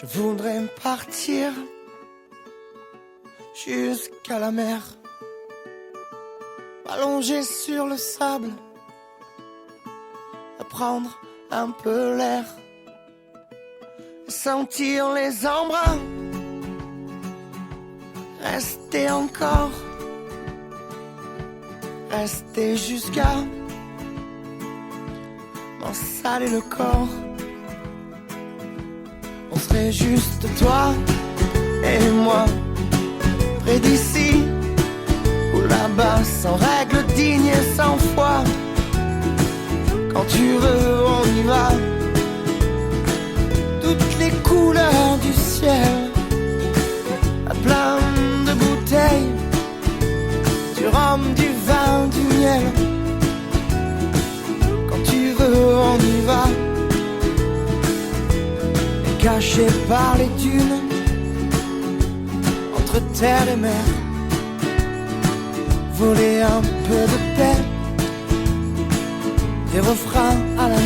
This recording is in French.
Je voudrais partir jusqu'à la mer, m'allonger sur le sable, prendre un peu l'air, sentir les embruns, rester encore, rester jusqu'à m'en saler le corps. On serait juste toi et moi, près d'ici ou là-bas, sans règles dignes et sans foi. Quand tu veux, on y va. Toutes les couleurs du ciel, à plein de bouteilles, du rhum, du vin, du miel. Quand tu veux, on y va. Et caché par les dunes, entre terre et mer, voler un peu de paix, des refrains à la mer.